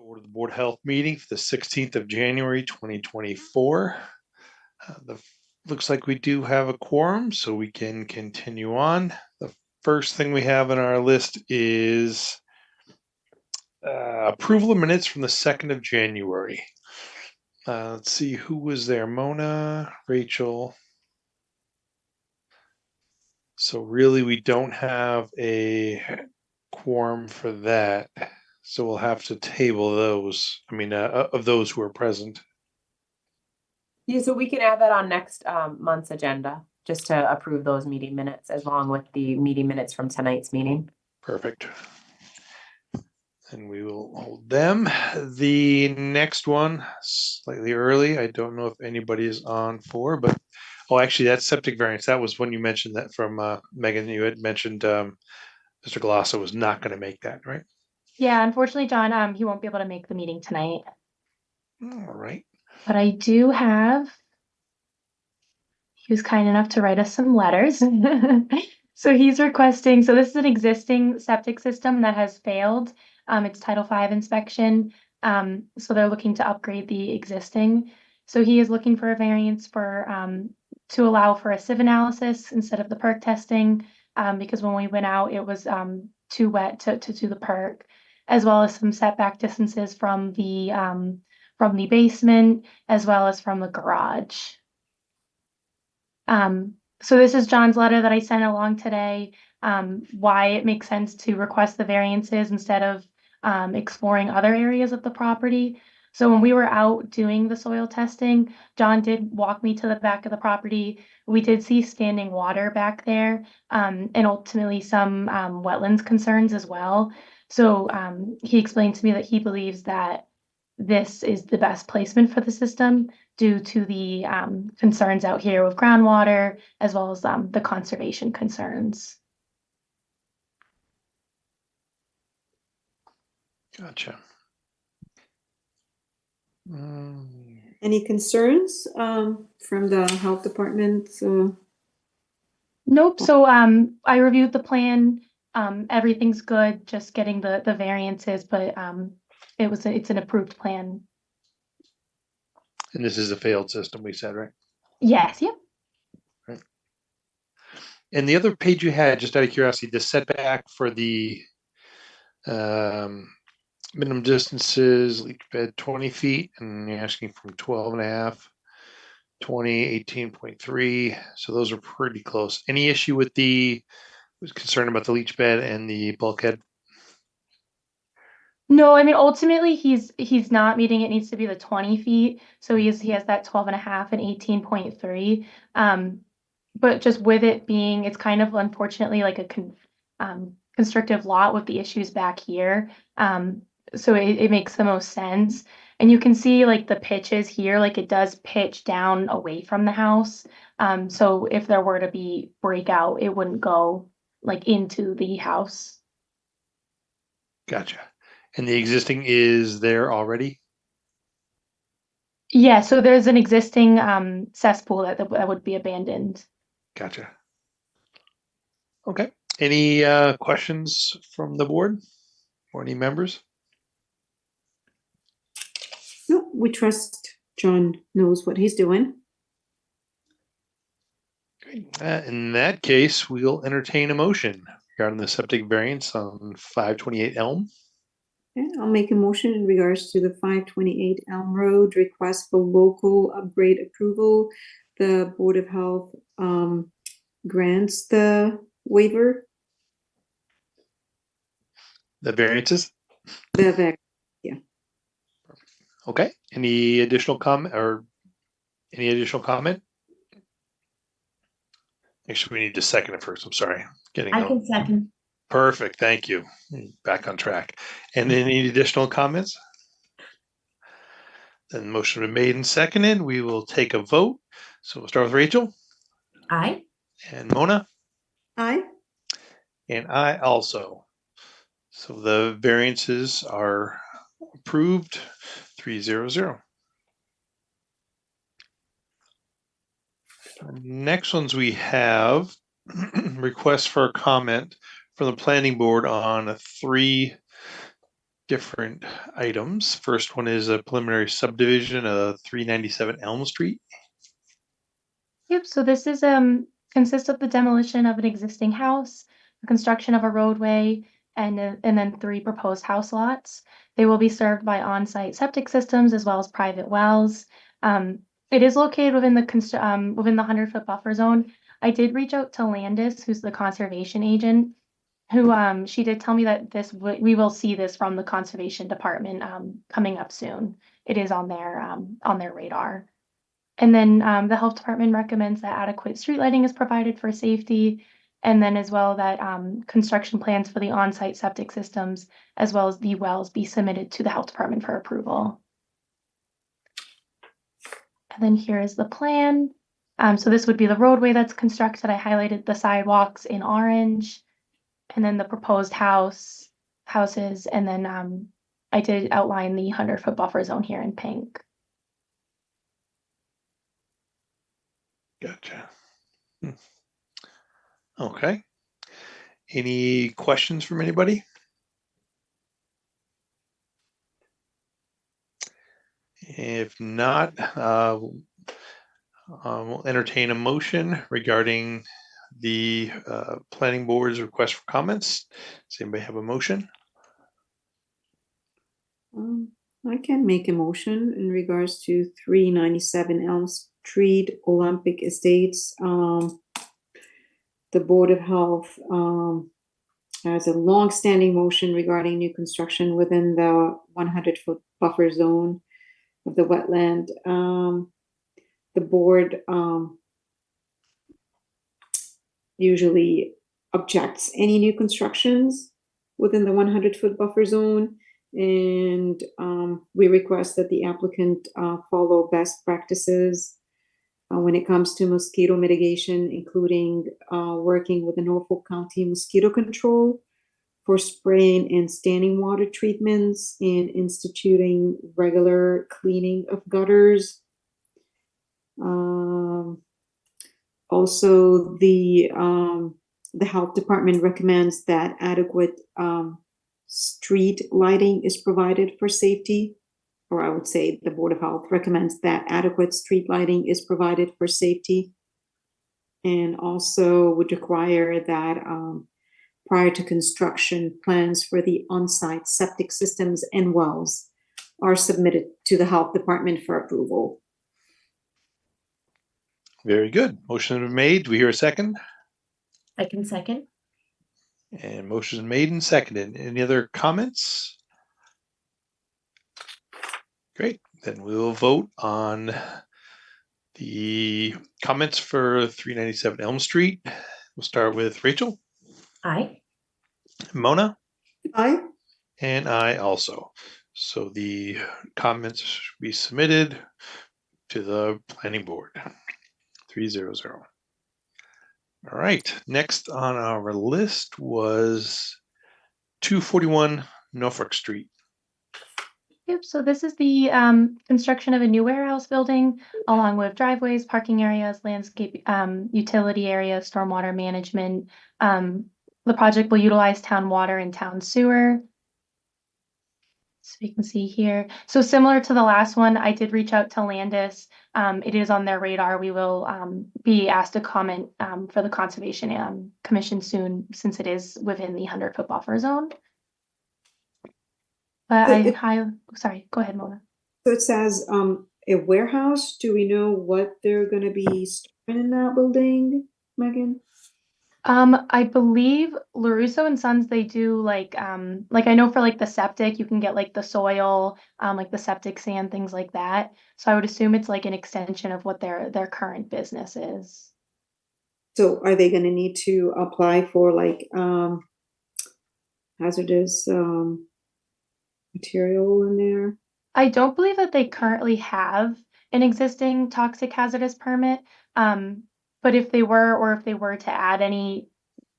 order the Board of Health meeting for the 16th of January, 2024. Looks like we do have a quorum, so we can continue on. The first thing we have on our list is approval of minutes from the 2nd of January. Let's see who was there. Mona, Rachel. So really, we don't have a quorum for that. So we'll have to table those. I mean, of those who are present. Yeah, so we can add that on next month's agenda, just to approve those meeting minutes along with the meeting minutes from tonight's meeting. Perfect. And we will hold them. The next one, slightly early. I don't know if anybody is on for, but oh, actually, that's septic variance. That was when you mentioned that from Megan. You had mentioned Mr. Galasso was not going to make that, right? Yeah, unfortunately, John, he won't be able to make the meeting tonight. All right. But I do have, he was kind enough to write us some letters. So he's requesting, so this is an existing septic system that has failed its Title V inspection. So they're looking to upgrade the existing. So he is looking for a variance for to allow for a sieve analysis instead of the perk testing, because when we went out, it was too wet to do the perk, as well as some setback distances from the basement as well as from the garage. So this is John's letter that I sent along today, why it makes sense to request the variances instead of exploring other areas of the property. So when we were out doing the soil testing, John did walk me to the back of the property. We did see standing water back there, and ultimately some wetlands concerns as well. So he explained to me that he believes that this is the best placement for the system due to the concerns out here with groundwater, as well as the conservation concerns. Gotcha. Any concerns from the health department? Nope. So I reviewed the plan. Everything's good. Just getting the variances, but it's an approved plan. And this is a failed system, we said, right? Yes. Yep. Right. And the other page you had, just out of curiosity, the setback for the minimum distances, leach bed 20 feet, and you're asking from 12 and a half, 20, 18.3. So those are pretty close. Any issue with was concerned about the leach bed and the bulkhead? No, I mean, ultimately he's not meeting, it needs to be the 20 feet. So he has that 12 and a half and 18.3. But just with it being, it's kind of unfortunately like a constrictive lot with the issues back here. So it makes the most sense. And you can see like the pitches here, like it does pitch down away from the house. So if there were to be breakout, it wouldn't go like into the house. Gotcha. And the existing is there already? Yeah, so there's an existing cesspool that would be abandoned. Gotcha. Okay. Any questions from the board or any members? No, we trust John knows what he's doing. Great. In that case, we'll entertain a motion regarding the septic variance on 528 Elm. Okay, I'll make a motion in regards to the 528 Elm Road request for local upgrade approval. The Board of Health grants the waiver. The variances? Yeah. Okay. Any additional comment or any additional comment? Actually, we need to second it first. I'm sorry. I can second. Perfect. Thank you. Back on track. And any additional comments? Then motion been made and seconded. We will take a vote. So we'll start with Rachel. Aye. And Mona. Aye. And I also. So the variances are approved 300. Next ones we have requests for a comment from the planning board on 3 different items. First one is a preliminary subdivision of 397 Elm Street. Yep, so this is consists of the demolition of an existing house, the construction of a roadway, and then 3 proposed house lots. They will be served by on-site septic systems as well as private wells. It is located within the 100-foot buffer zone. I did reach out to Landis, who's the conservation agent, who she did tell me that we will see this from the conservation department coming up soon. It is on their radar. And then the health department recommends that adequate street lighting is provided for safety, and then as well that construction plans for the on-site septic systems as well as the wells be submitted to the health department for approval. And then here is the plan. So this would be the roadway that's constructed. I highlighted the sidewalks in orange, and then the proposed houses, and then I did outline the 100-foot buffer zone here in pink. Gotcha. Okay. Any questions from anybody? If not, we'll entertain a motion regarding the planning board's request for comments. Does anybody have a motion? I can make a motion in regards to 397 Elm Street, Olympic Estates. The Board of Health has a long-standing motion regarding new construction within the 100-foot buffer zone of the wetland. The board usually objects any new constructions within the 100-foot buffer zone, and we request that the applicant follow best practices when it comes to mosquito mitigation, including working with the Norfolk County Mosquito Control for spraying and standing water treatments and instituting regular cleaning of gutters. Also, the health department recommends that adequate street lighting is provided for safety, or I would say the Board of Health recommends that adequate street lighting is provided for safety, and also would require that prior to construction, plans for the on-site septic systems and wells are submitted to the health department for approval. Very good. Motion has been made. Do we hear a second? I can second. And motion is made and seconded. Any other comments? Great. Then we will vote on the comments for 397 Elm Street. We'll start with Rachel, Aye. Mona, Aye. and I also. So the comments should be submitted to the planning board. 300. All right. Next on our list was 241 Norfolk Street. Yep, so this is the construction of a new warehouse building along with driveways, parking areas, landscape, utility areas, stormwater management. The project will utilize town water and town sewer. So you can see here. So similar to the last one, I did reach out to Landis. It is on their radar. We will be asked to comment for the Conservation Commission soon, since it is within the 100-foot buffer zone. But sorry, go ahead, Mona. So it says a warehouse. Do we know what they're going to be storing in that building, Megan? I believe LaRusso and Sons, they do like I know for like the septic, you can get like the soil, like the septic sand, things like that. So I would assume it's like an extension of what their current business is. So are they going to need to apply for like hazardous material in there? I don't believe that they currently have an existing toxic hazardous permit. But if they were to add any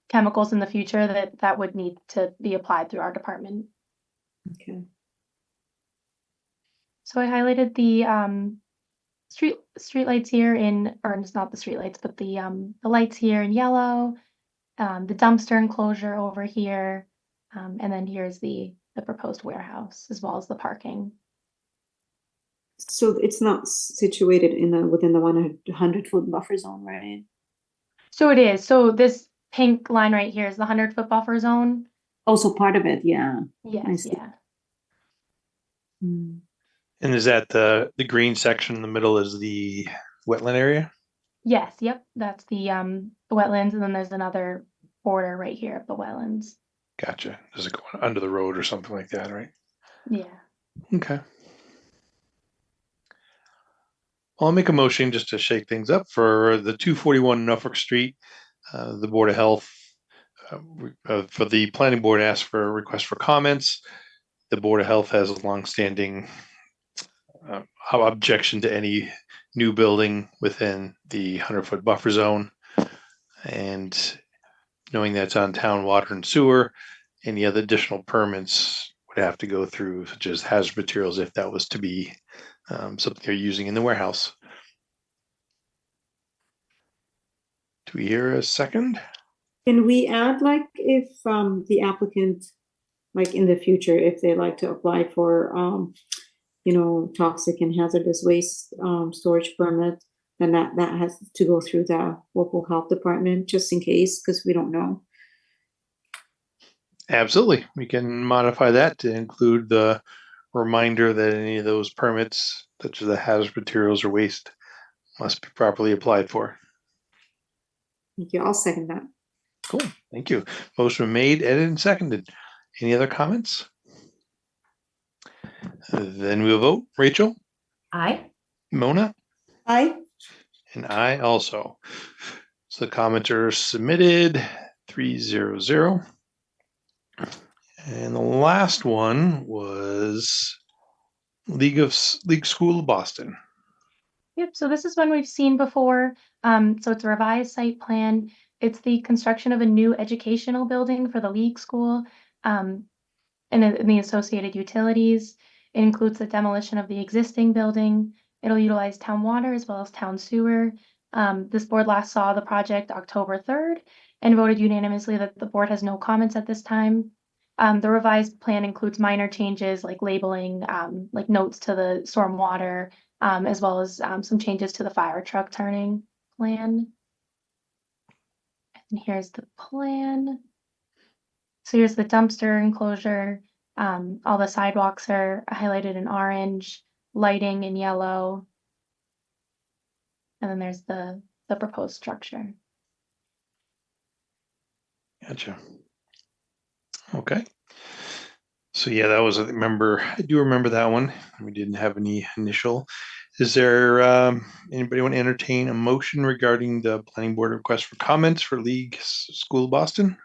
chemicals in the future, that would need to be applied through our department. Okay. So I highlighted the street lights here or it's not the street lights, but the lights here in yellow, the dumpster enclosure over here, and then here's the the proposed warehouse as well as the parking. So it's not situated in the, within the 100-foot buffer zone, right? So it is. So this pink line right here is the 100-foot buffer zone. Also part of it, yeah. Yes, see. yeah. Mm. And is that the green section in the middle is the wetland area? Yes, yep. That's the wetlands, and then there's another border right here of the wetlands. Gotcha. Does it go under the road or something like that, right? Yeah. Okay. I'll make a motion just to shake things up for the 241 Norfolk Street. The Board of Health, for the planning board, asked for a request for comments. The Board of Health has a longstanding objection to any new building within the 100-foot buffer zone. And knowing that's on town water and sewer, any other additional permits would have to go through, such as hazard materials, if that was to be something they're using in the warehouse. Do we hear a second? Can we add, like, if the applicant, like in the future, if they like to apply for toxic and hazardous waste storage permit, then that has to go through the local health department, just in case, because we don't know. Absolutely. We can modify that to include the reminder that any of those permits, such as the hazardous materials or waste, must be properly applied for. Thank you. I'll second that. Cool. Thank you. Motion made, edited, and seconded. Any other comments? Then we'll vote. Rachel, Aye. Mona, Aye. and I also. So the comments are submitted 300. And the last one was League School of Boston. Yep, so this is one we've seen before. So it's a revised site plan. It's the construction of a new educational building for the League School, and the associated utilities. It includes the demolition of the existing building. It'll utilize town water as well as town sewer. This board last saw the project October 3rd and voted unanimously that the board has no comments at this time. The revised plan includes minor changes like labeling, like notes to the storm water, as well as some changes to the fire truck turning plan. And here's the plan. So here's the dumpster enclosure. All the sidewalks are highlighted in orange, lighting in yellow. And then there's the proposed structure. Gotcha. Okay. So yeah, that was, I do remember that one. We didn't have any initial. Is there anybody want to entertain a motion regarding the planning board request for comments for League School of Boston?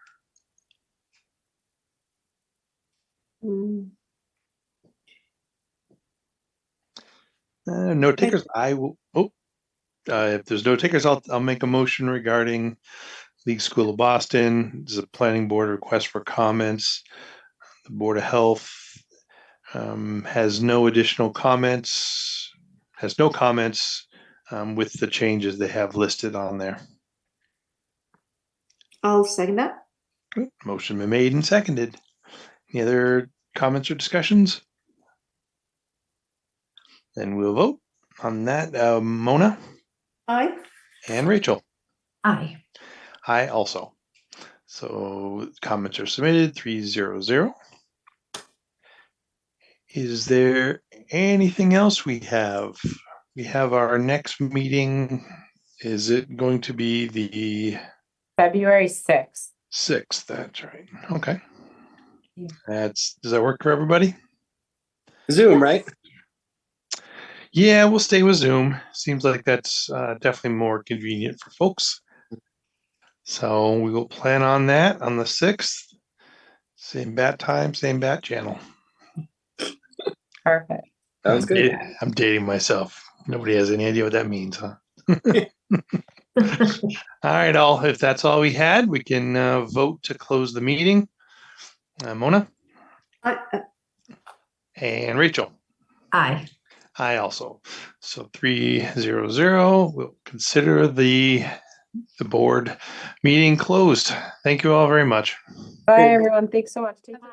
No takers. I will. If there's no takers, I'll make a motion regarding League School of Boston. This is a planning board request for comments. The Board of Health has no additional comments. Has no comments with the changes they have listed on there. I'll second that. Good. Motion been made and seconded. Any other comments or discussions? Then we'll vote on that. Mona Aye. and Rachel. Aye. I also. So comments are submitted 300. Is there anything else we have? We have our next meeting. Is it going to be the February 6th. 6th? That's right. Okay. Yeah. Does that work for everybody? Zoom, right? Yeah, we'll stay with Zoom. Seems like that's definitely more convenient for folks. So we will plan on that on the 6th. Same bat time, same bat channel. Perfect. Sounds good. I'm dating myself. Nobody has any idea what that means, huh? All right, if that's all we had, we can vote to close the meeting. Mona and Rachel. Aye. I also. So 300. We'll consider the board meeting closed. Thank you all very much. Bye, everyone. Thanks so much. Take care.